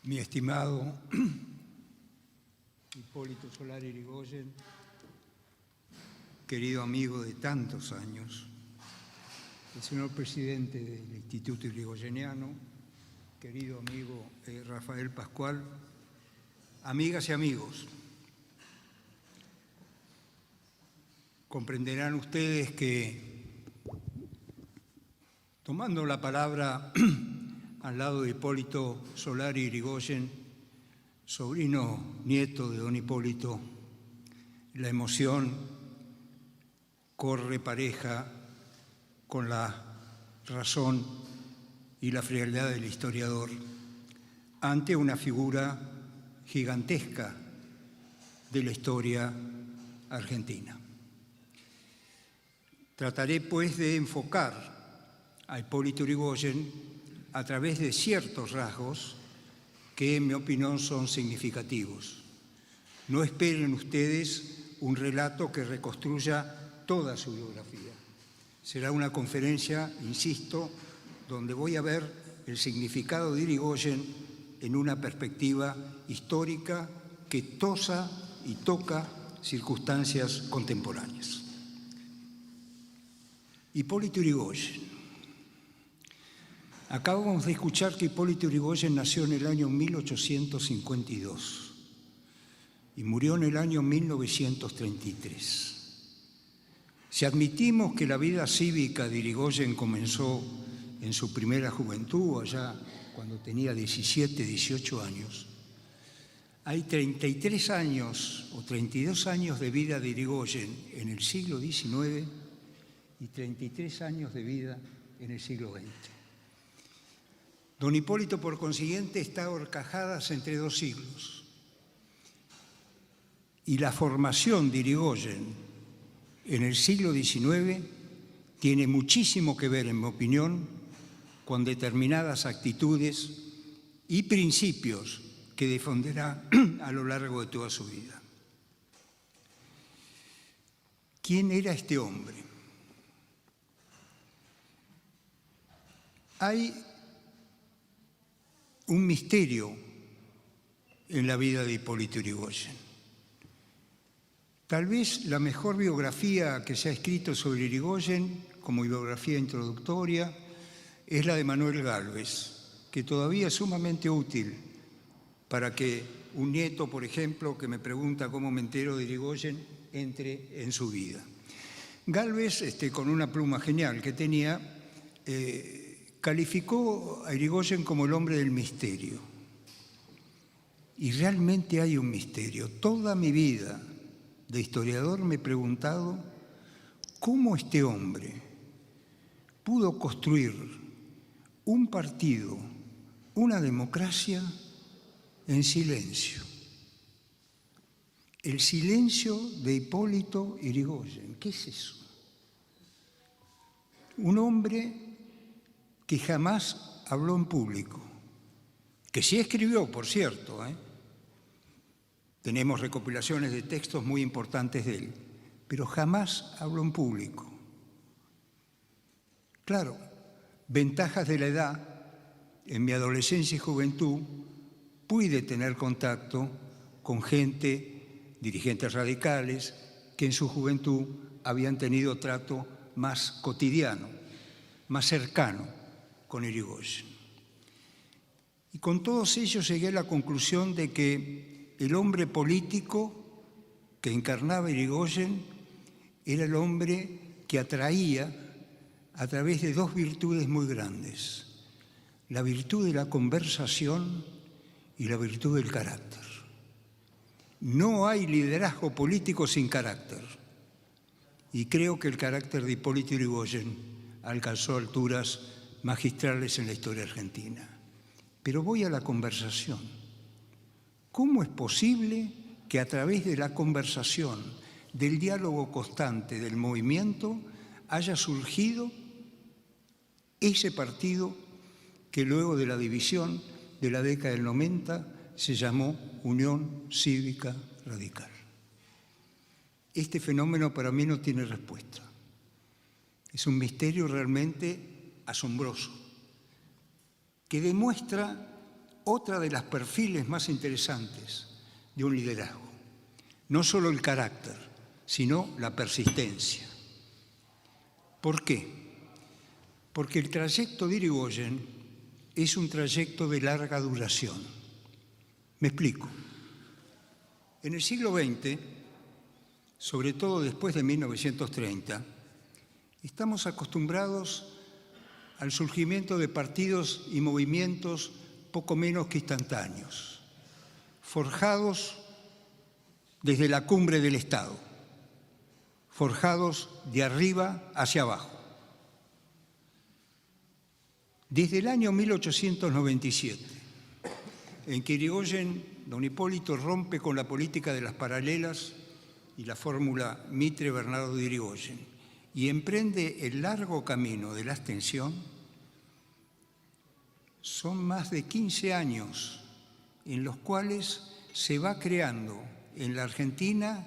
Mi estimado Hipólito Solari Yrigoyen, querido amigo de tantos años, el señor presidente del Instituto Yrigoyeniano, querido amigo Rafael Pascual, amigas y amigos, comprenderán ustedes que, tomando la palabra al lado de Hipólito Solari Yrigoyen, sobrino nieto de don Hipólito, la emoción corre pareja con la razón y la frialdad del historiador ante una figura gigantesca de la historia argentina. Trataré, pues, de enfocar a Hipólito Yrigoyen a través de ciertos rasgos que, en mi opinión, son significativos. No esperen ustedes un relato que reconstruya toda su biografía. Será una conferencia, insisto, donde voy a ver el significado de Yrigoyen en una perspectiva histórica que tosa y toca circunstancias contemporáneas. Hipólito Yrigoyen. Acabamos de escuchar que Hipólito Yrigoyen nació en el año 1852 y murió en el año 1933. Si admitimos que la vida cívica de Yrigoyen comenzó en su primera juventud, allá cuando tenía 17, 18 años, hay 33 años o 32 años de vida de Yrigoyen en el siglo XIX y 33 años de vida en el siglo XX. Don Hipólito, por consiguiente, está a horcajadas entre dos siglos. Y la formación de Yrigoyen en el siglo XIX tiene muchísimo que ver, en mi opinión, con determinadas actitudes y principios que defenderá a lo largo de toda su vida. ¿Quién era este hombre? Hay un misterio en la vida de Hipólito Yrigoyen. Tal vez la mejor biografía que se ha escrito sobre Yrigoyen, como biografía introductoria, es la de Manuel Gálvez, que todavía es sumamente útil para que un nieto, por ejemplo, que me pregunta cómo me entero de Yrigoyen, entre en su vida. Gálvez, con una pluma genial que tenía, calificó a Yrigoyen como el hombre del misterio. Y realmente hay un misterio. Toda mi vida de historiador me he preguntado cómo este hombre pudo construir un partido, una democracia en silencio. El silencio de Hipólito Yrigoyen. ¿Qué es eso? Un hombre que jamás habló en público, que sí escribió, por cierto. Tenemos recopilaciones de textos muy importantes de él, pero jamás habló en público. Claro, ventajas de la edad. En mi adolescencia y juventud pude tener contacto con gente, dirigentes radicales, que en su juventud habían tenido trato más cotidiano, más cercano con Yrigoyen. Y con todos ellos llegué a la conclusión de que el hombre político que encarnaba Yrigoyen era el hombre que atraía a través de dos virtudes muy grandes: la virtud de la conversación y la virtud del carácter. No hay liderazgo político sin carácter. Y creo que el carácter de Hipólito Yrigoyen alcanzó alturas magistrales en la historia argentina. Pero voy a la conversación. ¿Cómo es posible que a través de la conversación, del diálogo constante, del movimiento, haya surgido ese partido que luego de la división de la década del 90 se llamó Unión Cívica Radical? Este fenómeno para mí no tiene respuesta. Es un misterio realmente asombroso, que demuestra otra de las perfiles más interesantes de un liderazgo. No solo el carácter, sino la persistencia. ¿Por qué? Porque el trayecto de Irigoyen es un trayecto de larga duración. Me explico. En el siglo XX, sobre todo después de 1930, estamos acostumbrados al surgimiento de partidos y movimientos poco menos que instantáneos, forjados desde la cumbre del Estado, forjados de arriba hacia abajo. Desde el año 1897, en que Irigoyen, don Hipólito, rompe con la política de las paralelas y la fórmula Mitre-Bernardo de Irigoyen y emprende el largo camino de la abstención, son más de 15 años en los cuales se va creando en la Argentina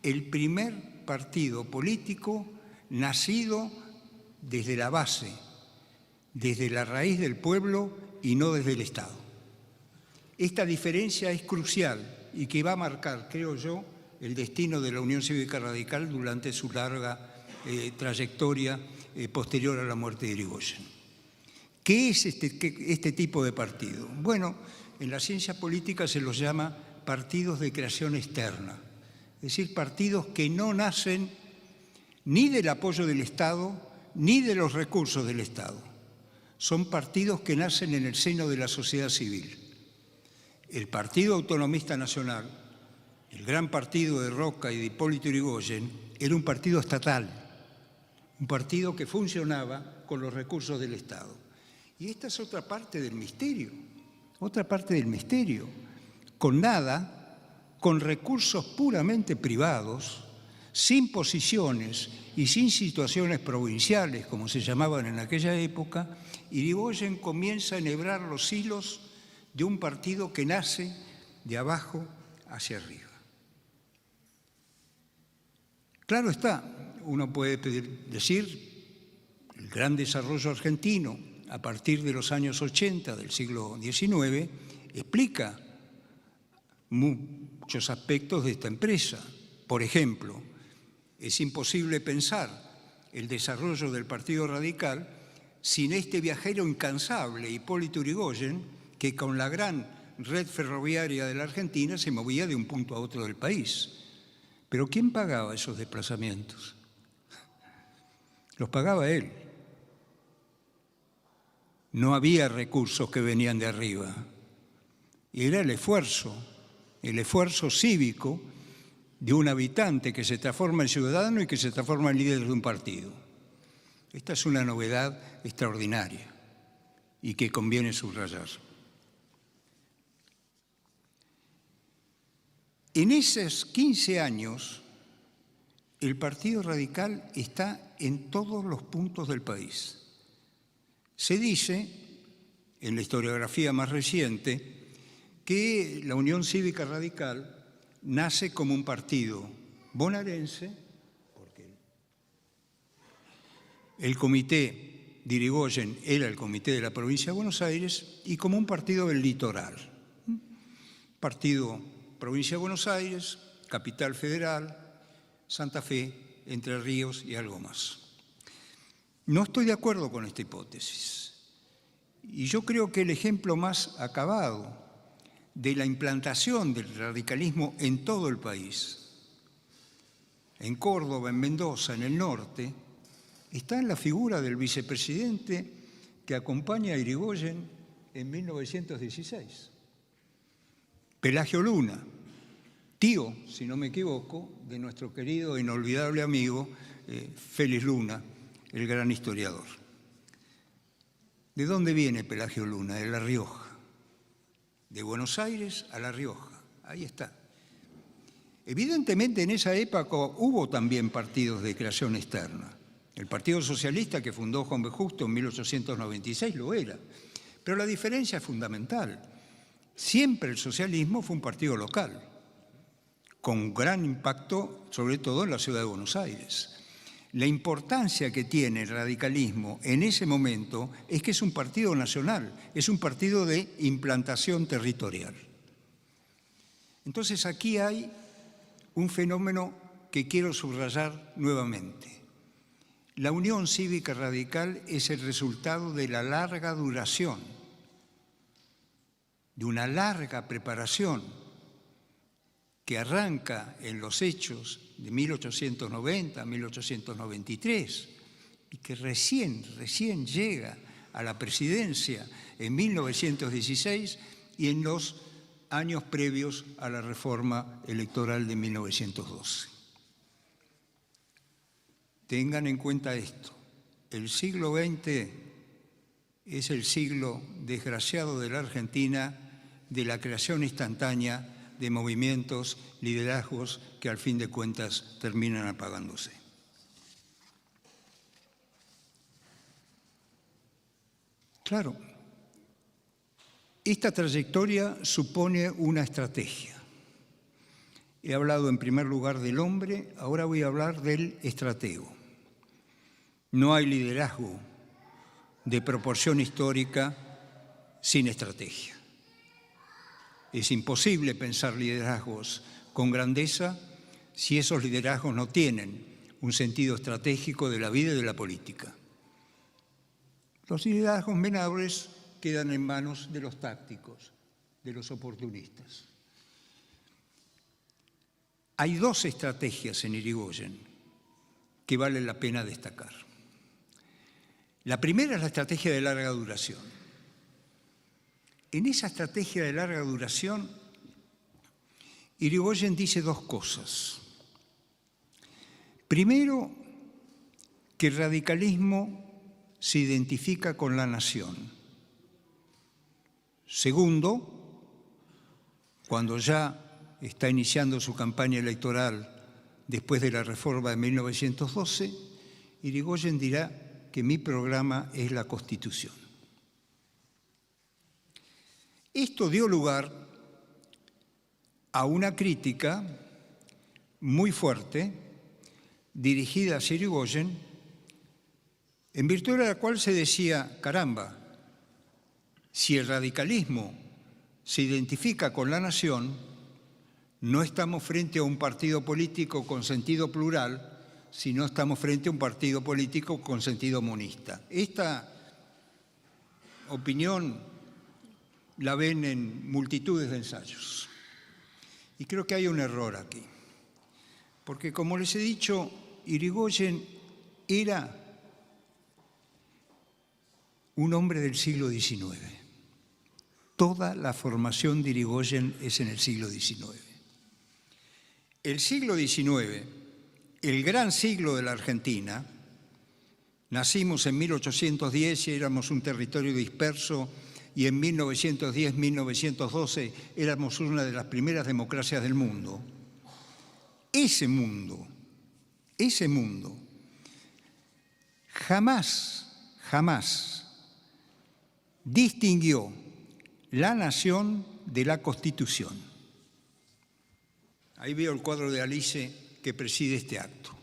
el primer partido político nacido desde la base, desde la raíz del pueblo y no desde el Estado. Esta diferencia es crucial y que va a marcar, creo yo, el destino de la Unión Cívica Radical durante su larga trayectoria posterior a la muerte de Irigoyen. ¿Qué es este tipo de partido? Bueno, en la ciencia política se los llama partidos de creación externa, es decir, partidos que no nacen ni del apoyo del Estado ni de los recursos del Estado. Son partidos que nacen en el seno de la sociedad civil. El Partido Autonomista Nacional, el gran partido de Roca y de Hipólito Yrigoyen, era un partido estatal, un partido que funcionaba con los recursos del Estado. Y esta es otra parte del misterio, con nada, con recursos puramente privados, sin posiciones y sin situaciones provinciales, como se llamaban en aquella época, Irigoyen comienza a enhebrar los hilos de un partido que nace de abajo hacia arriba. Claro está, uno puede decir, el gran desarrollo argentino a partir de los años 80 del siglo XIX explica muchos aspectos de esta empresa. Por ejemplo, es imposible pensar el desarrollo del Partido Radical sin este viajero incansable, Hipólito Yrigoyen, que con la gran red ferroviaria de la Argentina se movía de un punto a otro del país. Pero ¿quién pagaba esos desplazamientos? Los pagaba él. No había recursos que venían de arriba. Era el esfuerzo cívico de un habitante que se transforma en ciudadano y que se transforma en líder de un partido. Esta es una novedad extraordinaria y que conviene subrayar. En esos 15 años, el Partido Radical está en todos los puntos del país. Se dice, en la historiografía más reciente, que la Unión Cívica Radical nace como un partido bonaerense, porque el comité de Irigoyen era el comité de la provincia de Buenos Aires, y como un partido del litoral. Partido provincia de Buenos Aires, Capital Federal, Santa Fe, Entre Ríos y algo más. No estoy de acuerdo con esta hipótesis. Y yo creo que el ejemplo más acabado de la implantación del radicalismo en todo el país, en Córdoba, en Mendoza, en el norte, está en la figura del vicepresidente que acompaña a Irigoyen en 1916. Pelagio Luna, tío, si no me equivoco, de nuestro querido e inolvidable amigo Félix Luna, el gran historiador. ¿De dónde viene Pelagio Luna? De La Rioja. De Buenos Aires a La Rioja. Ahí está. Evidentemente en esa época hubo también partidos de creación externa. El Partido Socialista que fundó Juan B. Justo en 1896 lo era. Pero la diferencia es fundamental. Siempre el socialismo fue un partido local, con gran impacto, sobre todo en la ciudad de Buenos Aires. La importancia que tiene el radicalismo en ese momento es que es un partido nacional, es un partido de implantación territorial. Entonces aquí hay un fenómeno que quiero subrayar nuevamente. La Unión Cívica Radical es el resultado de la larga duración, de una larga preparación que arranca en los hechos de 1890, 1893, y que recién llega a la presidencia en 1916 y en los años previos a la reforma electoral de 1912. Tengan en cuenta esto, el siglo XX es el siglo desgraciado de la Argentina, de la creación instantánea de movimientos, liderazgos que al fin de cuentas terminan apagándose. Claro, esta trayectoria supone una estrategia. He hablado en primer lugar del hombre, ahora voy a hablar del estratego. No hay liderazgo de proporción histórica sin estrategia. Es imposible pensar liderazgos con grandeza si esos liderazgos no tienen un sentido estratégico de la vida y de la política. Los liderazgos menores quedan en manos de los tácticos, de los oportunistas. Hay dos estrategias en Irigoyen que vale la pena destacar. La primera es la estrategia de larga duración. En esa estrategia de larga duración, Irigoyen dice dos cosas. Primero, que el radicalismo se identifica con la nación. Segundo, cuando ya está iniciando su campaña electoral después de la reforma de 1912, Irigoyen dirá que mi programa es la Constitución. Esto dio lugar a una crítica muy fuerte dirigida a Irigoyen, en virtud de la cual se decía, caramba, si el radicalismo se identifica con la nación, no estamos frente a un partido político con sentido plural, sino estamos frente a un partido político con sentido monista. Esta opinión la ven en multitudes de ensayos. Y creo que hay un error aquí. Porque, como les he dicho, Irigoyen era un hombre del siglo XIX. Toda la formación de Irigoyen es en el siglo XIX. El siglo XIX, el gran siglo de la Argentina, nacimos en 1810 y éramos un territorio disperso, y en 1910-1912 éramos una de las primeras democracias del mundo. Ese mundo jamás distinguió la nación de la Constitución. Ahí veo el cuadro de Alice que preside este acto.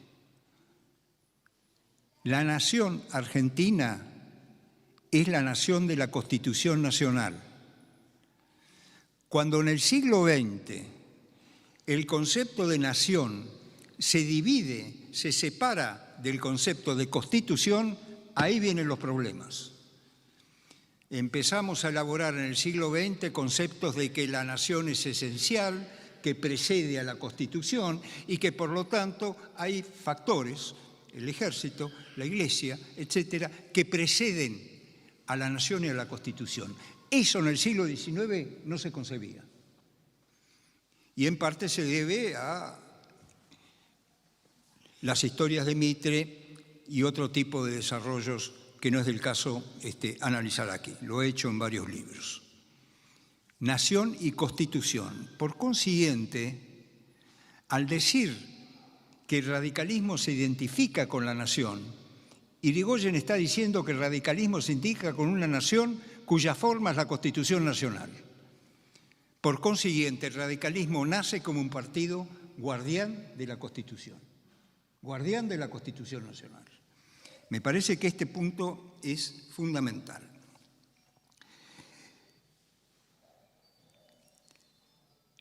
La nación argentina es la nación de la Constitución Nacional. Cuando en el siglo XX el concepto de nación se divide, se separa del concepto de Constitución, ahí vienen los problemas. Empezamos a elaborar en el siglo XX conceptos de que la nación es esencial, que precede a la Constitución y que por lo tanto hay factores, el ejército, la iglesia, etcétera, que preceden a la nación y a la Constitución. Eso en el siglo XIX no se concebía. Y en parte se debe a las historias de Mitre y otro tipo de desarrollos que no es del caso analizar aquí. Lo he hecho en varios libros. Nación y Constitución. Por consiguiente, al decir que el radicalismo se identifica con la nación, Irigoyen está diciendo que el radicalismo se identifica con una nación cuya forma es la Constitución Nacional. Por consiguiente, el radicalismo nace como un partido guardián de la Constitución. guardián de la Constitución Nacional. Me parece que este punto es fundamental.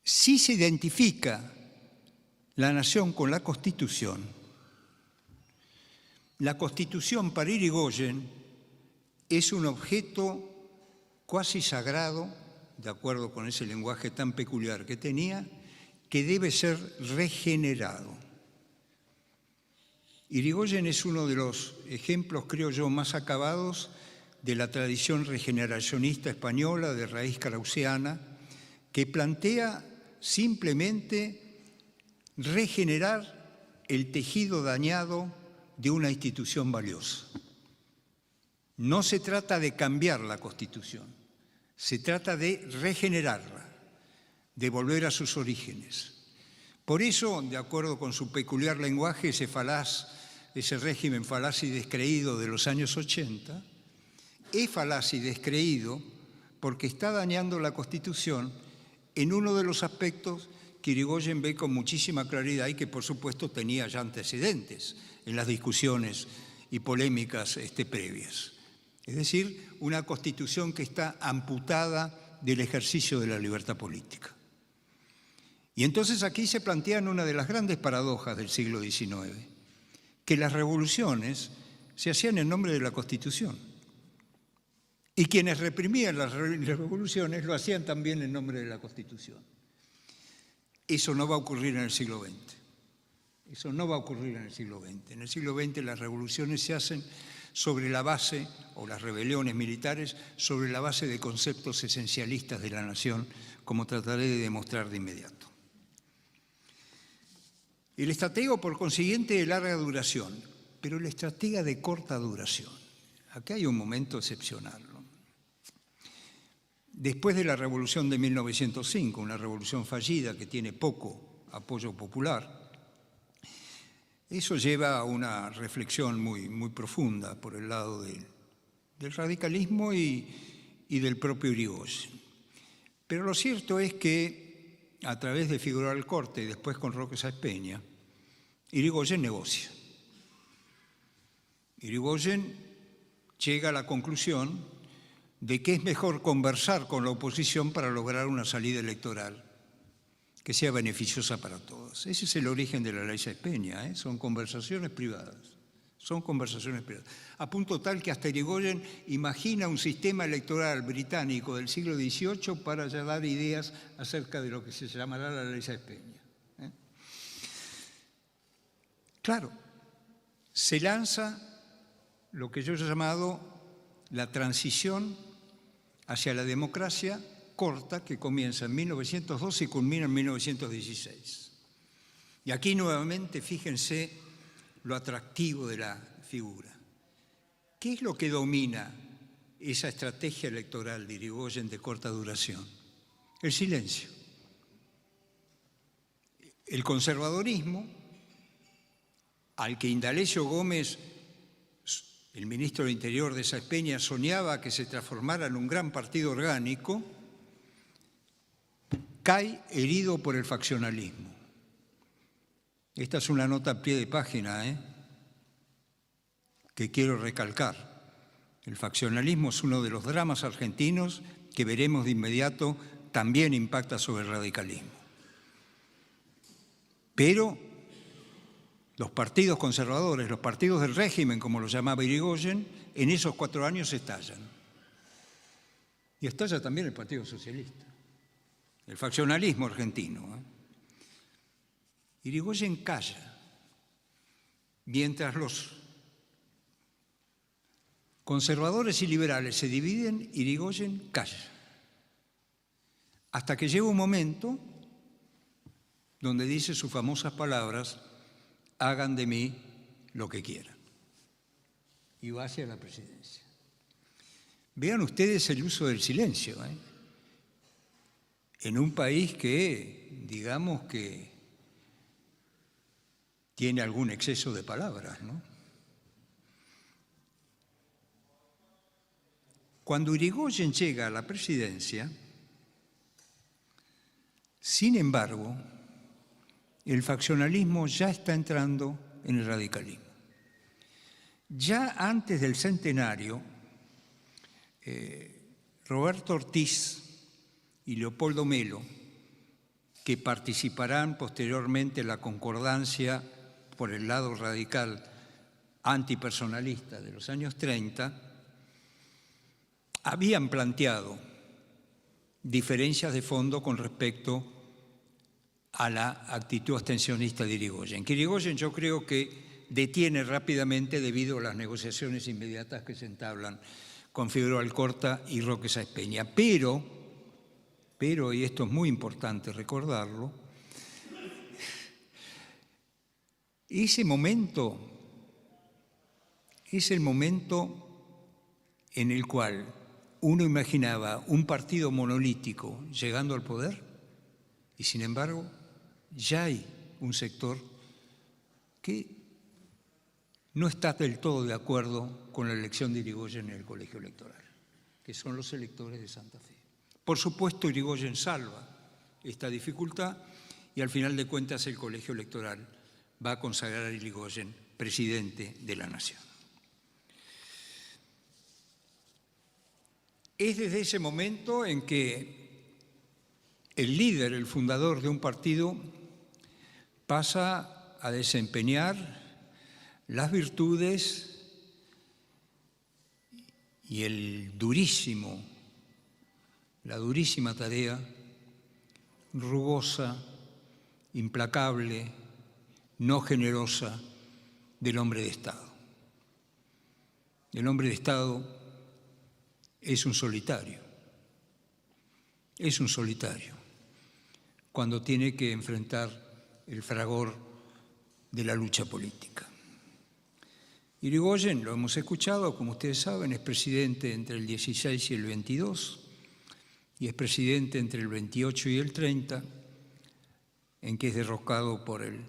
Si se identifica la nación con la Constitución para Irigoyen es un objeto cuasi sagrado, de acuerdo con ese lenguaje tan peculiar que tenía, que debe ser regenerado. Irigoyen es uno de los ejemplos, creo yo, más acabados de la tradición regeneracionista española de raíz kraussiana, que plantea simplemente regenerar el tejido dañado de una institución valiosa. No se trata de cambiar la Constitución, se trata de regenerarla, de volver a sus orígenes. Por eso, de acuerdo con su peculiar lenguaje, ese régimen falaz y descreído de los años 80, es falaz y descreído porque está dañando la Constitución en uno de los aspectos que Irigoyen ve con muchísima claridad y que, por supuesto, tenía ya antecedentes en las discusiones y polémicas previas. Es decir, una Constitución que está amputada del ejercicio de la libertad política. Y entonces aquí se plantean una de las grandes paradojas del siglo XIX, que las revoluciones se hacían en nombre de la Constitución. Y quienes reprimían las revoluciones lo hacían también en nombre de la Constitución. Eso no va a ocurrir en el siglo XX. Eso no va a ocurrir en el siglo XX. En el siglo XX las revoluciones se hacen sobre la base, o las rebeliones militares, sobre la base de conceptos esencialistas de la nación, como trataré de demostrar de inmediato. El estratego, por consiguiente, de larga duración, pero el estratega de corta duración. Aquí hay un momento excepcional, ¿no? Después de la Revolución de 1905, una revolución fallida que tiene poco apoyo popular, eso lleva a una reflexión muy profunda por el lado del radicalismo y del propio Irigoyen. Pero lo cierto es que, a través de Figueroa Alcorta y después con Roque Sáenz Peña, Irigoyen negocia. Irigoyen llega a la conclusión de que es mejor conversar con la oposición para lograr una salida electoral que sea beneficiosa para todos. Ese es el origen de la ley Sáenz Peña, ¿eh? Son conversaciones privadas. Son conversaciones privadas. A punto tal que hasta Irigoyen imagina un sistema electoral británico del siglo XVIII para ya dar ideas acerca de lo que se llamará la ley Sáenz Peña, ¿eh? Claro, se lanza lo que yo he llamado la transición hacia la democracia corta, que comienza en 1912 y culmina en 1916. Y aquí nuevamente fíjense lo atractivo de la figura. ¿Qué es lo que domina esa estrategia electoral de Irigoyen de corta duración? El silencio. El conservadorismo, al que Indalecio Gómez, el ministro del Interior de Sáenz Peña, soñaba que se transformara en un gran partido orgánico, cae herido por el faccionalismo. Esta es una nota a pie de página, que quiero recalcar. El faccionalismo es uno de los dramas argentinos que veremos de inmediato también impacta sobre el radicalismo. Pero los partidos conservadores, los partidos del régimen, como lo llamaba Irigoyen, en esos 4 años estallan. Y estalla también el Partido Socialista, el faccionalismo argentino. Irigoyen calla. Mientras los conservadores y liberales se dividen, Irigoyen calla. Hasta que llega un momento donde dice sus famosas palabras: hagan de mí lo que quieran. Y va hacia la presidencia. Vean ustedes el uso del silencio, en un país que, digamos que tiene algún exceso de palabras, ¿no? Cuando Irigoyen llega a la presidencia, sin embargo, el faccionalismo ya está entrando en el radicalismo. Ya antes del centenario, Roberto Ortiz y Leopoldo Melo, que participarán posteriormente en la concordancia por el lado radical antipersonalista de los años 30, habían planteado diferencias de fondo con respecto a la actitud abstencionista de Irigoyen. Que Irigoyen yo creo que detiene rápidamente debido a las negociaciones inmediatas que se entablan con Figueroa Alcorta y Roque Sáenz Peña. Pero, y esto es muy importante recordarlo, ese momento es el momento en el cual uno imaginaba un partido monolítico llegando al poder y, sin embargo, ya hay un sector que no está del todo de acuerdo con la elección de Irigoyen en el colegio electoral, que son los electores de Santa Fe. Por supuesto, Irigoyen salva esta dificultad y al final de cuentas el colegio electoral va a consagrar a Irigoyen presidente de la nación. Es desde ese momento en que el líder, el fundador de un partido, pasa a desempeñar las virtudes y la durísima tarea, rugosa, implacable, no generosa, del hombre de Estado. El hombre de Estado es un solitario cuando tiene que enfrentar el fragor de la lucha política. Irigoyen, lo hemos escuchado, como ustedes saben, es presidente entre el 16 y el 22 y es presidente entre el 28 y el 30, en que es derrocado por el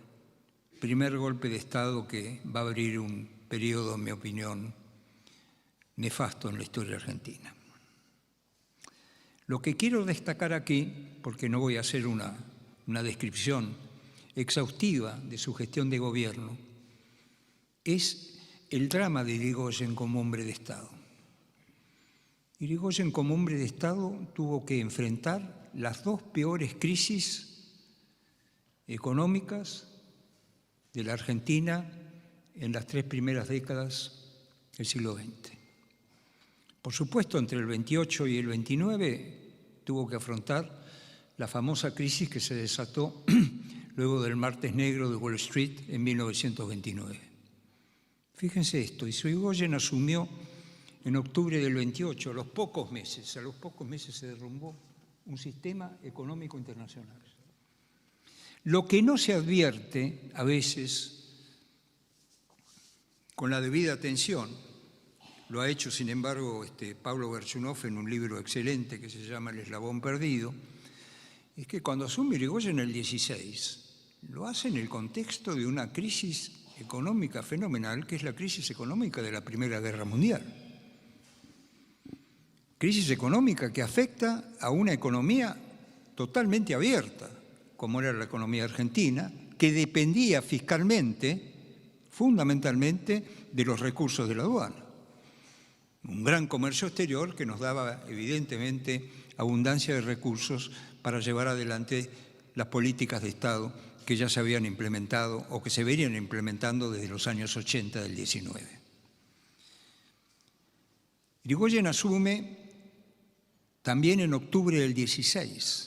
primer golpe de Estado que va a abrir un periodo, en mi opinión, nefasto en la historia argentina. Lo que quiero destacar aquí, porque no voy a hacer una descripción exhaustiva de su gestión de gobierno, es el drama de Irigoyen como hombre de Estado. Irigoyen como hombre de Estado tuvo que enfrentar las dos peores crisis económicas de la Argentina en las 3 primeras décadas del siglo XX. Por supuesto, entre el 28 y el 29 tuvo que afrontar la famosa crisis que se desató luego del Martes Negro de Wall Street en 1929. Fíjense esto, Irigoyen asumió en octubre del 28, a los pocos meses se derrumbó un sistema económico internacional. Lo que no se advierte a veces con la debida atención, lo ha hecho sin embargo Pablo Verchunov en un libro excelente que se llama El eslabón perdido, es que cuando asume Irigoyen en el 16, lo hace en el contexto de una crisis económica fenomenal, que es la crisis económica de la Primera Guerra Mundial. Crisis económica que afecta a una economía totalmente abierta, como era la economía argentina, que dependía fiscalmente, fundamentalmente, de los recursos de la aduana. Un gran comercio exterior que nos daba, evidentemente, abundancia de recursos para llevar adelante las políticas de Estado que ya se habían implementado o que se venían implementando desde los años 80 del 19. Irigoyen asume también en octubre del 16,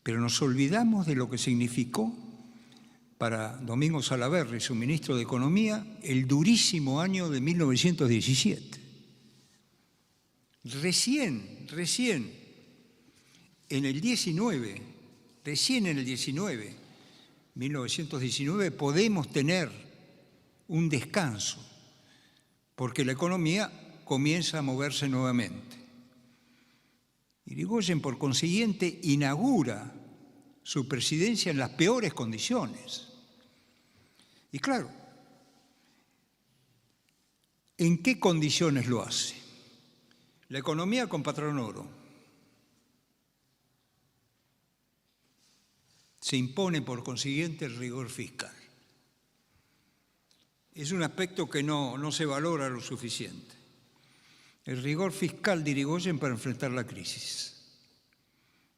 pero nos olvidamos de lo que significó para Domingo Salaverry, su ministro de Economía, el durísimo año de 1917. Recién en el 1919, podemos tener un descanso, porque la economía comienza a moverse nuevamente. Irigoyen, por consiguiente, inaugura su presidencia en las peores condiciones. Y claro, ¿en qué condiciones lo hace? La economía con patrón oro. Se impone, por consiguiente, el rigor fiscal. es un aspecto que no se valora lo suficiente. El rigor fiscal de Irigoyen para enfrentar la crisis.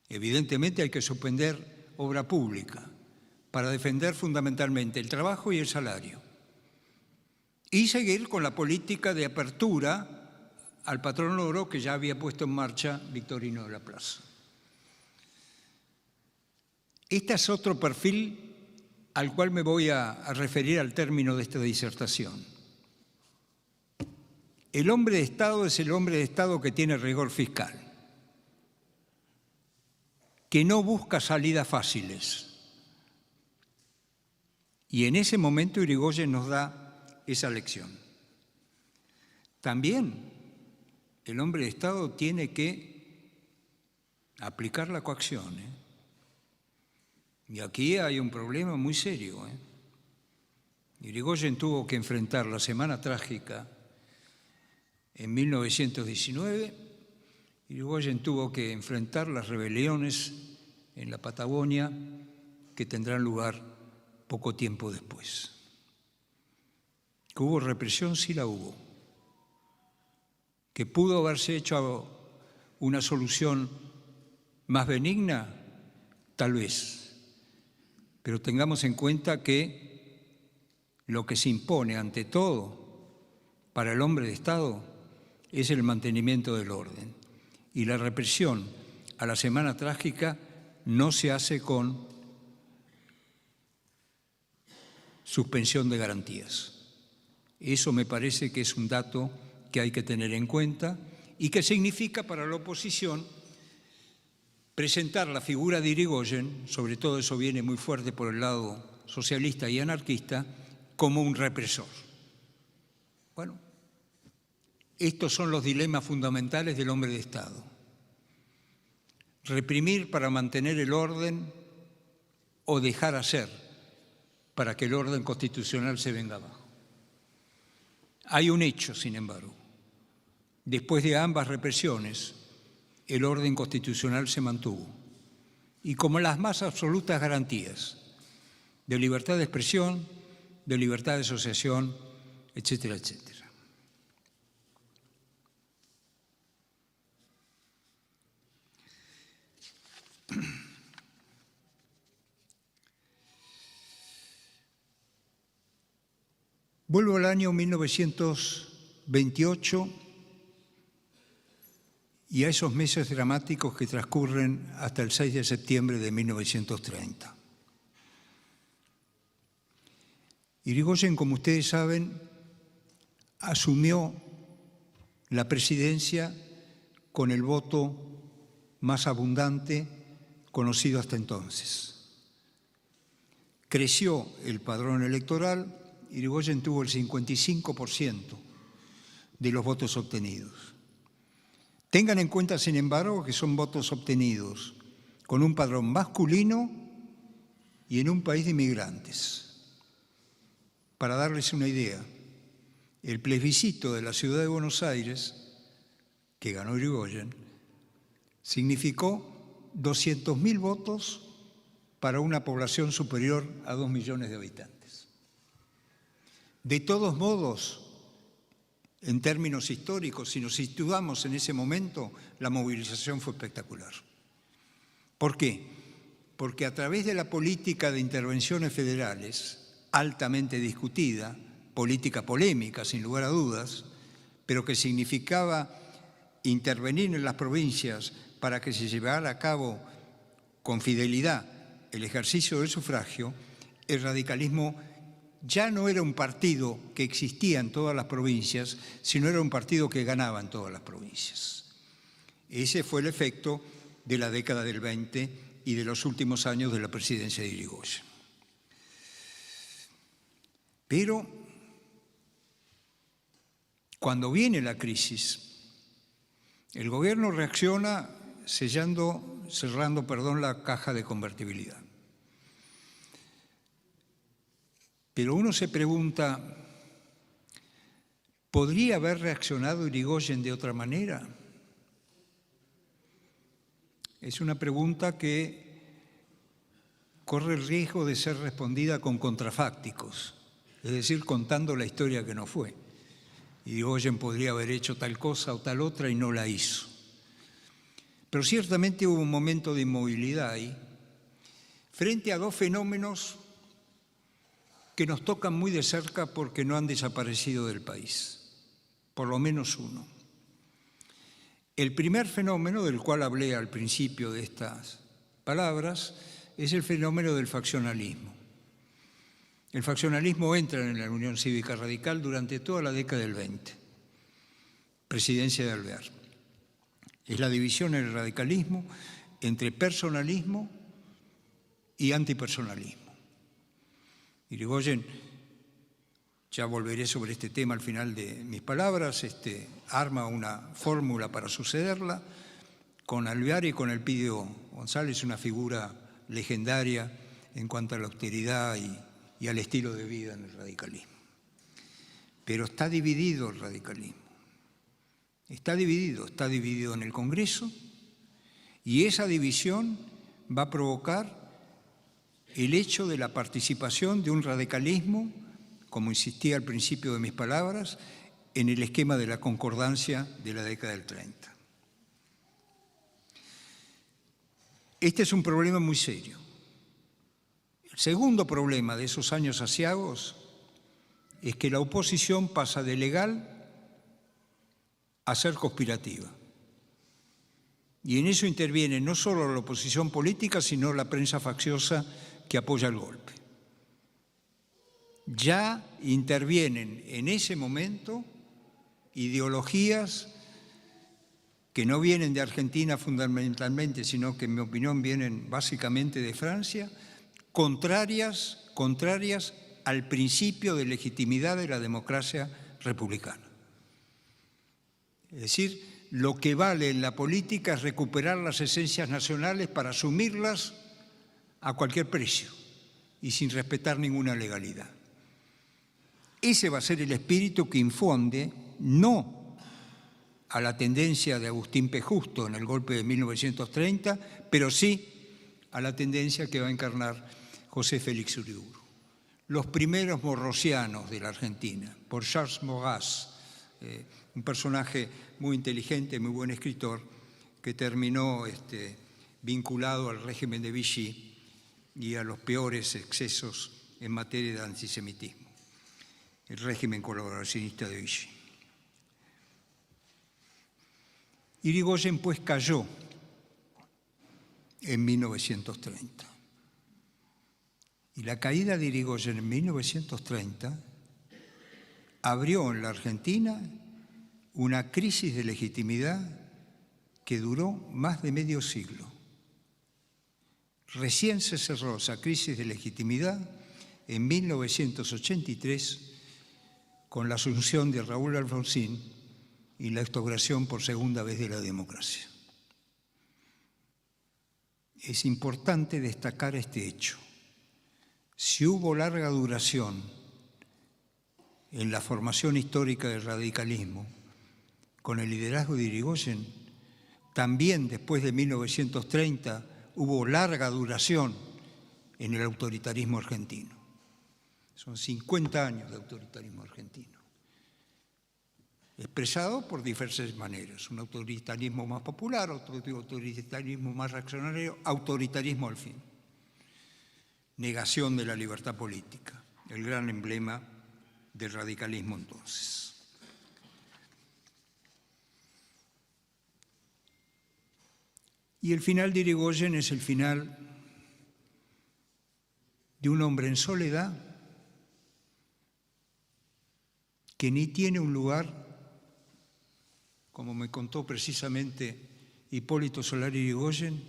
Evidentemente hay que suspender obra pública para defender fundamentalmente el trabajo y el salario. Y seguir con la política de apertura al patrón oro que ya había puesto en marcha Victorino de la Plaza. Este es otro perfil al cual me voy a referir al término de esta disertación. El hombre de Estado es el hombre de Estado que tiene rigor fiscal, que no busca salidas fáciles. Y en ese momento Irigoyen nos da esa lección. También el hombre de Estado tiene que aplicar la coacción. Y aquí hay un problema muy serio. Irigoyen tuvo que enfrentar la Semana Trágica en 1919. Irigoyen tuvo que enfrentar las rebeliones en la Patagonia que tendrán lugar poco tiempo después. ¿Que hubo represión? Sí la hubo. ¿Que pudo haberse hecho una solución más benigna? Tal vez. Pero tengamos en cuenta que lo que se impone ante todo para el hombre de Estado es el mantenimiento del orden. Y la represión a la Semana Trágica no se hace con suspensión de garantías. Eso me parece que es un dato que hay que tener en cuenta y que significa para la oposición presentar la figura de Irigoyen, sobre todo eso viene muy fuerte por el lado socialista y anarquista, como un represor. Bueno, estos son los dilemas fundamentales del hombre de Estado. Reprimir para mantener el orden o dejar hacer para que el orden constitucional se venga abajo. Hay un hecho, sin embargo. Después de ambas represiones, el orden constitucional se mantuvo. Y como las más absolutas garantías de libertad de expresión, de libertad de asociación, etcétera, etcétera. Vuelvo al año 1928 y a esos meses dramáticos que transcurren hasta el 6 de septiembre de 1930. Irigoyen, como ustedes saben, asumió la presidencia con el voto más abundante conocido hasta entonces. Creció el padrón electoral. Irigoyen tuvo el 55% de los votos obtenidos. Tengan en cuenta, sin embargo, que son votos obtenidos con un padrón masculino y en un país de inmigrantes. Para darles una idea, el plebiscito de la ciudad de Buenos Aires, que ganó Irigoyen, significó 200.000 votos para una población superior a 2 millones de habitantes. De todos modos, en términos históricos, si nos situamos en ese momento, la movilización fue espectacular. ¿Por qué? Porque a través de la política de intervenciones federales, altamente discutida, política polémica, sin lugar a dudas, pero que significaba intervenir en las provincias para que se llevara a cabo con fidelidad el ejercicio del sufragio, el radicalismo ya no era un partido que existía en todas las provincias, sino era un partido que ganaba en todas las provincias. Ese fue el efecto de la década del 20 y de los últimos años de la presidencia de Irigoyen. Pero cuando viene la crisis, el gobierno reacciona cerrando la caja de convertibilidad. Pero uno se pregunta, ¿podría haber reaccionado Irigoyen de otra manera? Es una pregunta que corre el riesgo de ser respondida con contrafácticos. Es es decir, contando la historia que no fue. Irigoyen podría haber hecho tal cosa o tal otra y no la hizo. Pero ciertamente hubo un momento de inmovilidad ahí, frente a dos fenómenos que nos tocan muy de cerca porque no han desaparecido del país, por lo menos uno. El primer fenómeno, del cual hablé al principio de estas palabras, es el fenómeno del faccionalismo. El faccionalismo entra en la Unión Cívica Radical durante toda la década del 20, presidencia de Alvear. Es la división en el radicalismo entre personalismo y antipersonalismo. Irigoyen, ya volveré sobre este tema al final de mis palabras, arma una fórmula para sucederla con Alvear y con Elpidio González, una figura legendaria en cuanto a la austeridad y al estilo de vida en el radicalismo. Pero está dividido el radicalismo. Está dividido en el Congreso, y esa división va a provocar el hecho de la participación de un radicalismo, como insistí al principio de mis palabras, en el esquema de la concordancia de la década del 30. Este es un problema muy serio. El segundo problema de esos años aciagos es que la oposición pasa de legal a ser conspirativa. Y en eso interviene no solo la oposición política, sino la prensa facciosa que apoya el golpe. Ya intervienen en ese momento ideologías que no vienen de Argentina fundamentalmente, sino que en mi opinión vienen básicamente de Francia, contrarias al principio de legitimidad de la democracia republicana. Es decir, lo que vale en la política es recuperar las esencias nacionales para asumirlas a cualquier precio y sin respetar ninguna legalidad. Ese va a ser el espíritu que infunde no a la tendencia de Agustín P. Justo en el golpe de 1930, pero sí a la tendencia que va a encarnar José Félix Uriburu. Los primeros morrosianos de la Argentina, por Charles Maurras, un personaje muy inteligente, muy buen escritor, que terminó vinculado al régimen de Vichy y a los peores excesos en materia de antisemitismo, el régimen colaboracionista de Vichy. Irigoyen, pues, cayó en 1930. Y la caída de Irigoyen en 1930 abrió en la Argentina una crisis de legitimidad que duró más de medio siglo. Recién se cerró esa crisis de legitimidad en 1983 con la asunción de Raúl Alfonsín y la instauración por segunda vez de la democracia. Es importante destacar este hecho. Si hubo larga duración en la formación histórica del radicalismo con el liderazgo de Irigoyen, también después de 1930 hubo larga duración en el autoritarismo argentino. Son 50 años de autoritarismo argentino, expresado por diversas maneras. Un autoritarismo más popular, otro autoritarismo más reaccionario, autoritarismo al fin. Negación de la libertad política, el gran emblema del radicalismo entonces. Y el final de Irigoyen es el final de un hombre en soledad que ni tiene un lugar, como me contó precisamente Hipólito Solari Irigoyen,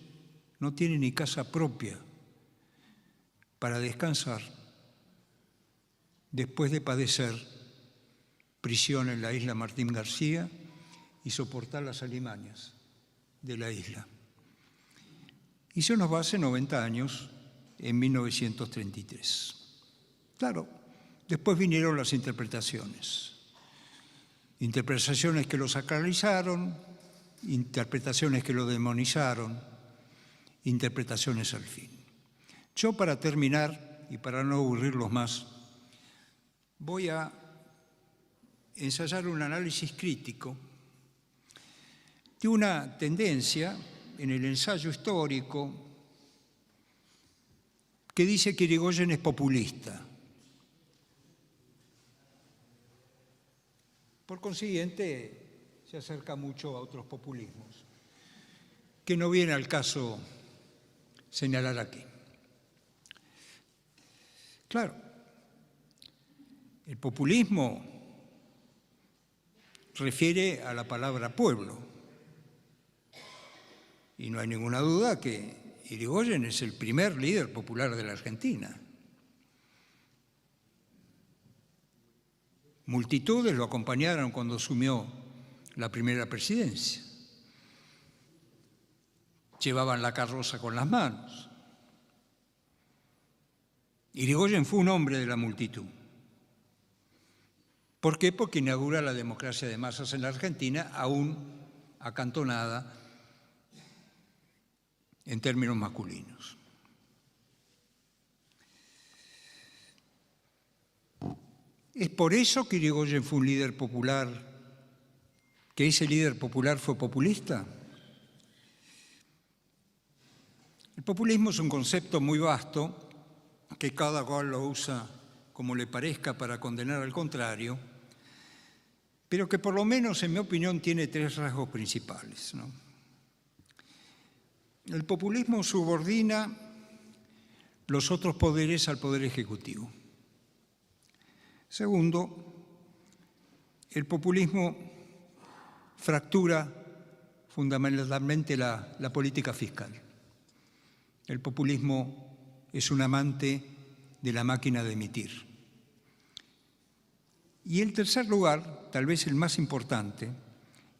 no tiene ni casa propia para descansar después de padecer prisión en la isla Martín García y soportar las alimañas de la isla. Y eso nos va hace 90 años, en 1933. Claro, después vinieron las interpretaciones. Interpretaciones que lo sacralizaron, interpretaciones que lo demonizaron, interpretaciones al fin. Yo, para terminar, y para no aburrirlos más, voy a ensayar un análisis crítico de una tendencia en el ensayo histórico que dice que Irigoyen es populista. Por consiguiente, se acerca mucho a otros populismos, que no viene al caso señalar aquí. Claro, el populismo refiere a la palabra pueblo, y no hay ninguna duda que Irigoyen es el primer líder popular de la Argentina. Multitudes lo acompañaron cuando asumió la primera presidencia. Llevaban la carroza con las manos. Irigoyen fue un hombre de la multitud. ¿Por qué? Porque inaugura la democracia de masas en la Argentina, aún acantonada en términos masculinos. ¿Es por eso que Irigoyen fue un líder popular, que ese líder popular fue populista? El populismo es un concepto muy vasto, que cada cual lo usa como le parezca para condenar al contrario, pero que por lo menos, en mi opinión, tiene tres rasgos principales, ¿no? El populismo subordina los otros poderes al poder ejecutivo. Segundo, el populismo fractura fundamentalmente la política fiscal. El populismo es un amante de la máquina de emitir. Y en tercer lugar, tal vez el más importante,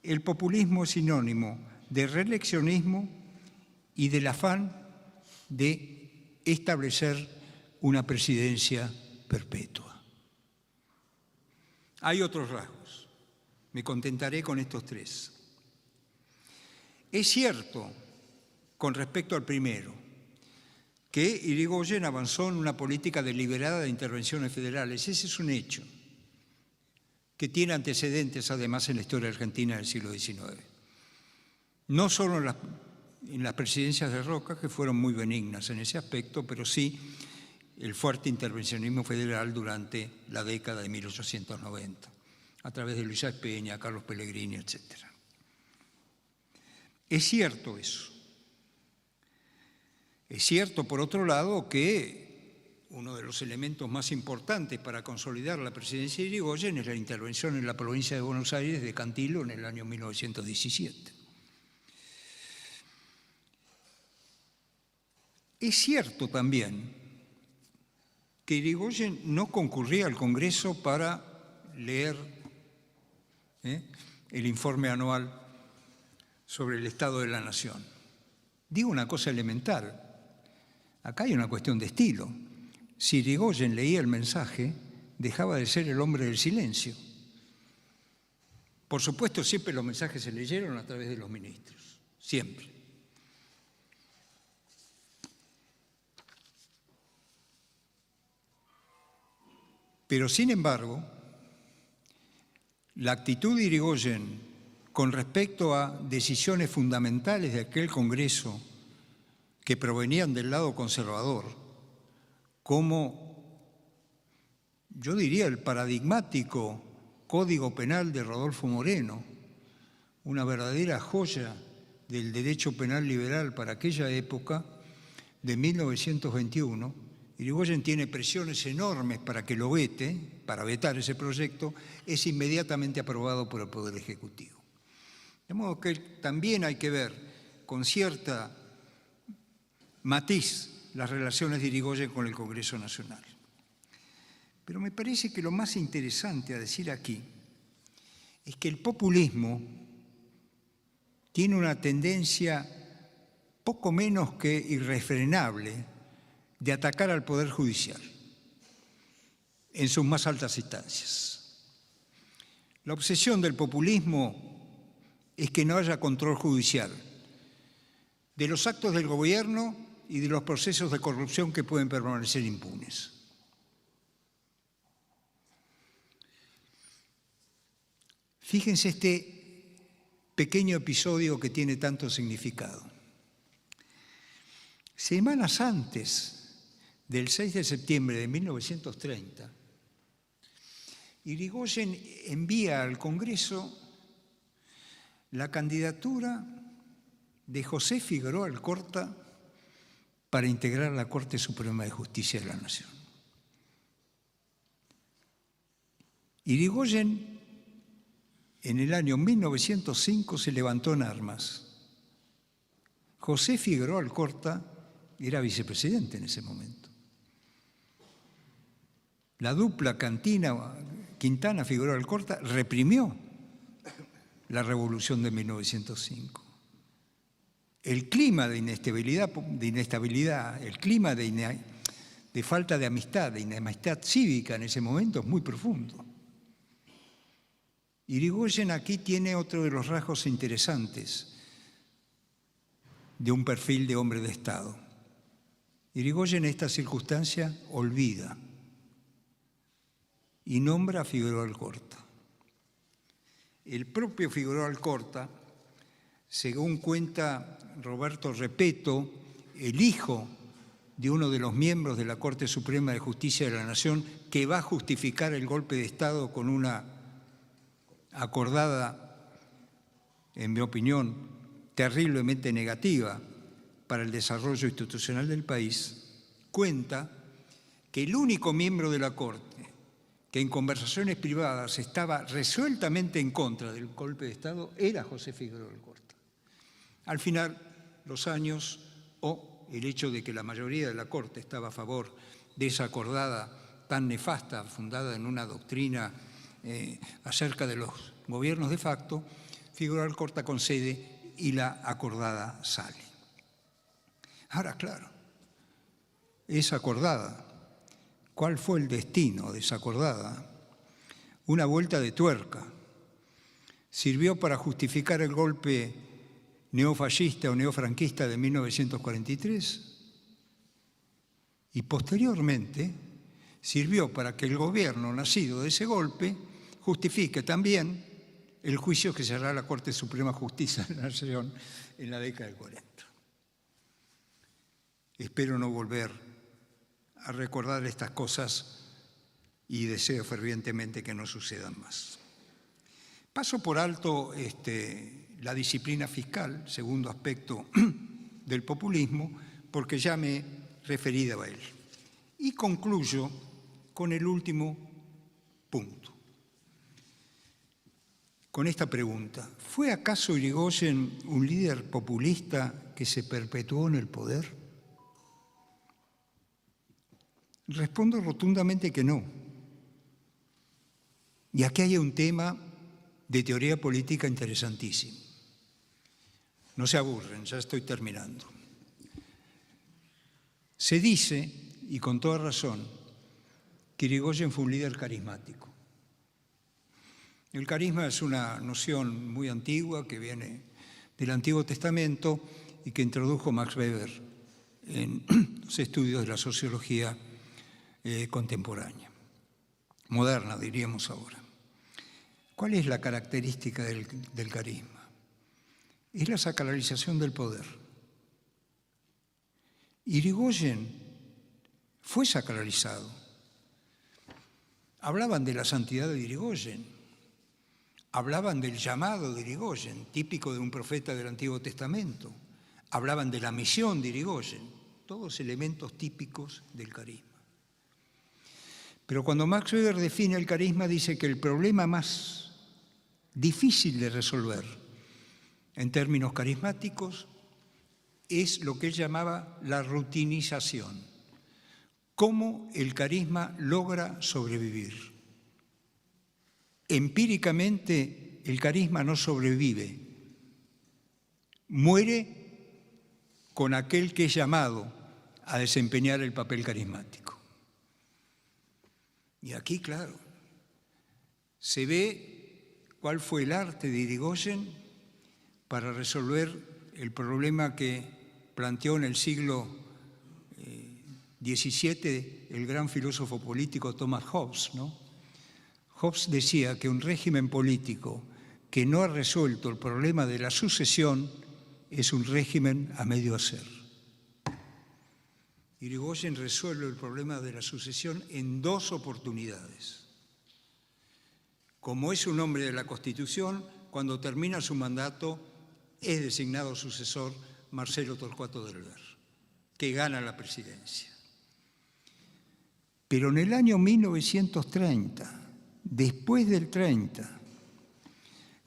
el populismo es sinónimo de reeleccionismo y del afán de establecer una presidencia perpetua. Hay otros rasgos, me contentaré con estos tres. Es cierto, con respecto al primero, que Irigoyen avanzó en una política deliberada de intervenciones federales. Ese es un hecho que tiene antecedentes, además, en la historia argentina del siglo XIX. No solo en las presidencias de Roca, que fueron muy benignas en ese aspecto, pero sí el fuerte intervencionismo federal durante la década de 1890, a través de Luis Sáenz Peña, Carlos Pellegrini, etc. Es cierto eso. Es cierto, por otro lado, que uno de los elementos más importantes para consolidar la presidencia de Irigoyen es la intervención en la provincia de Buenos Aires de Cantilo en el año 1917. Es cierto también que Irigoyen no concurría al Congreso para leer el informe anual sobre el Estado de la Nación. Digo una cosa elemental. Acá hay una cuestión de estilo. Si Irigoyen leía el mensaje, dejaba de ser el hombre del silencio. Por supuesto, siempre los mensajes se leyeron a través de los ministros, siempre. Pero, sin embargo, la actitud de Irigoyen con respecto a decisiones fundamentales de aquel Congreso que provenían del lado conservador, como, yo diría, el paradigmático Código Penal de Rodolfo Moreno, una verdadera joya del derecho penal liberal para aquella época, de 1921, Irigoyen tiene presiones enormes para que lo vete, para vetar ese proyecto, es inmediatamente aprobado por el Poder Ejecutivo. De modo que también hay que ver con cierta matiz las relaciones de Irigoyen con el Congreso Nacional. Pero me parece que lo más interesante a decir aquí es que el populismo tiene una tendencia poco menos que irrefrenable de atacar al Poder Judicial en sus más altas instancias. La obsesión del populismo es que no haya control judicial de los actos del gobierno y de los procesos de corrupción que pueden permanecer impunes. Fíjense este pequeño episodio que tiene tanto significado. Semanas antes del 6 de septiembre de 1930, Irigoyen envía al Congreso la candidatura de José Figueroa Alcorta para integrar la Corte Suprema de Justicia de la Nación. Irigoyen, en el año 1905, se levantó en armas. José Figueroa Alcorta era vicepresidente en ese momento. La dupla Quintana-Figueroa Alcorta reprimió la revolución de 1905. El clima de inestabilidad, el clima de falta de amistad, de enemistad cívica en ese momento es muy profundo. Irigoyen aquí tiene otro de los rasgos interesantes de un perfil de hombre de Estado. Irigoyen en esta circunstancia olvida y nombra a Figueroa Alcorta. El propio Figueroa Alcorta, según cuenta Roberto Repetto, el hijo de uno de los miembros de la Corte Suprema de Justicia de la Nación, que va a justificar el golpe de Estado con una acordada, en mi opinión, terriblemente negativa para el desarrollo institucional del país, cuenta que el único miembro de la Corte que en conversaciones privadas estaba resueltamente en contra del golpe de Estado era José Figueroa Alcorta. Al final, los años o el hecho de que la mayoría de la Corte estaba a favor de esa acordada tan nefasta, fundada en una doctrina acerca de los gobiernos de facto, Figueroa Alcorta concede y la acordada sale. Ahora, claro, esa acordada, ¿cuál fue el destino de esa acordada? Una vuelta de tuerca. Sirvió para justificar el golpe neofascista o neofranquista de 1943 y posteriormente sirvió para que el gobierno nacido de ese golpe justifique también el juicio que se hará a la Corte Suprema de Justicia de la Nación en la década del 40. Espero no volver a recordar estas cosas y deseo fervientemente que no sucedan más. Paso por alto la disciplina fiscal, segundo aspecto del populismo, porque ya me he referido a él. Y concluyo con el último punto, con esta pregunta. ¿Fue acaso Irigoyen un líder populista que se perpetuó en el poder? Respondo rotundamente que no. Y aquí hay un tema de teoría política interesantísimo. No se aburren, ya estoy terminando. Se dice, y con toda razón, que Irigoyen fue un líder carismático. El carisma es una noción muy antigua que viene del Antiguo Testamento y que introdujo Max Weber en los estudios de la sociología contemporánea, moderna diríamos ahora. ¿Cuál es la característica del carisma? Es la sacralización del poder. Irigoyen fue sacralizado. Hablaban de la santidad de Irigoyen, hablaban del llamado de Irigoyen, típico de un profeta del Antiguo Testamento, hablaban de la misión de Irigoyen, todos elementos típicos del carisma. Pero cuando Max Weber define el carisma, dice que el problema más difícil de resolver en términos carismáticos es lo que él llamaba la rutinización. ¿Cómo el carisma logra sobrevivir? Empíricamente, el carisma no sobrevive. Muere con aquel que es llamado a desempeñar el papel carismático. Y aquí, claro, se ve cuál fue el arte de Irigoyen para resolver el problema que planteó en el siglo XVII el gran filósofo político Thomas Hobbes, ¿no? Hobbes decía que un régimen político que no ha resuelto el problema de la sucesión es un régimen a medio hacer. Irigoyen resuelve el problema de la sucesión en 2 oportunidades. Como es un hombre de la Constitución, cuando termina su mandato es designado sucesor Marcelo Torcuato de Alvear, que gana la presidencia. Pero en el año 1930, después del 30,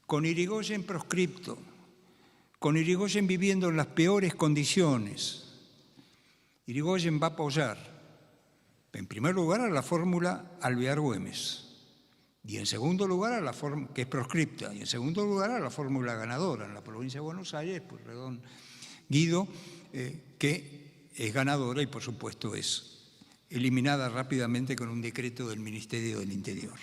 con Irigoyen proscripto, con Irigoyen viviendo en las peores condiciones, Irigoyen va a apoyar, en primer lugar, a la fórmula Alvear-Güemes, y en segundo lugar, a la fórmula que es proscripta, y en segundo lugar, a la fórmula ganadora en la provincia de Buenos Aires, Pueyrredón Guido, que es ganadora y, por supuesto, es eliminada rápidamente con un decreto del Ministerio del Interior.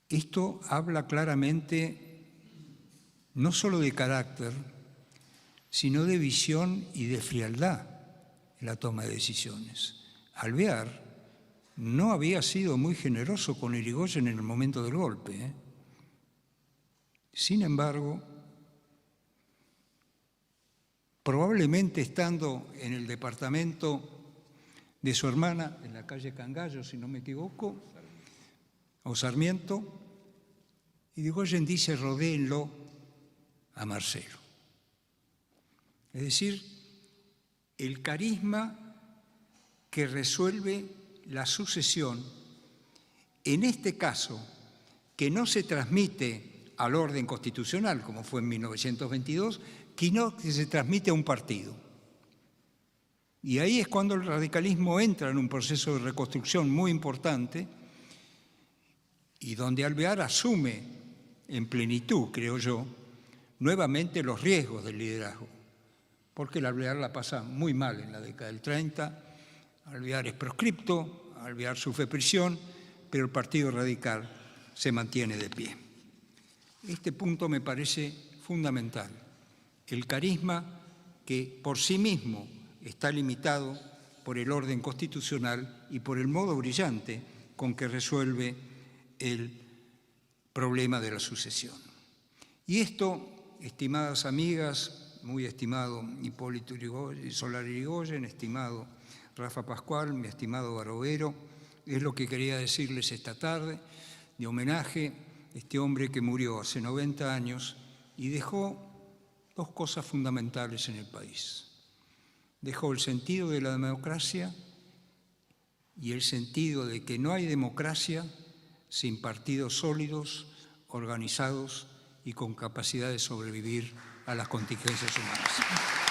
Esto habla claramente no solo de carácter, sino de visión y de frialdad en la toma de decisiones. Alvear no había sido muy generoso con Irigoyen en el momento del golpe. Sin embargo, probablemente estando en el departamento de su hermana, en la calle Cangallo, si no me equivoco, o Sarmiento, Irigoyen dice: rodéenlo a Marcelo. Es decir, el carisma que resuelve la sucesión, en este caso, que no se transmite al orden constitucional, como fue en 1922, sino que se transmite a un partido. Y ahí es cuando el radicalismo entra en un proceso de reconstrucción muy importante y donde Alvear asume en plenitud, creo yo, nuevamente los riesgos del liderazgo. Porque el Alvear la pasa muy mal en la década del 30, Alvear es proscripto, Alvear sufre prisión, pero el Partido Radical se mantiene de pie. Este punto me parece fundamental. El carisma que por sí mismo está limitado por el orden constitucional y por el modo brillante con que resuelve el problema de la sucesión. Y esto, estimadas amigas, muy estimado Hipólito Solar Irigoyen, estimado Rafa Pascual, mi estimado Barovero, es lo que quería decirles esta tarde, de homenaje a este hombre que murió hace 90 años y dejó 2 cosas fundamentales en el país. Dejó el sentido de la democracia y el sentido de que no hay democracia sin partidos sólidos, organizados y con capacidad de sobrevivir a las contingencias humanas.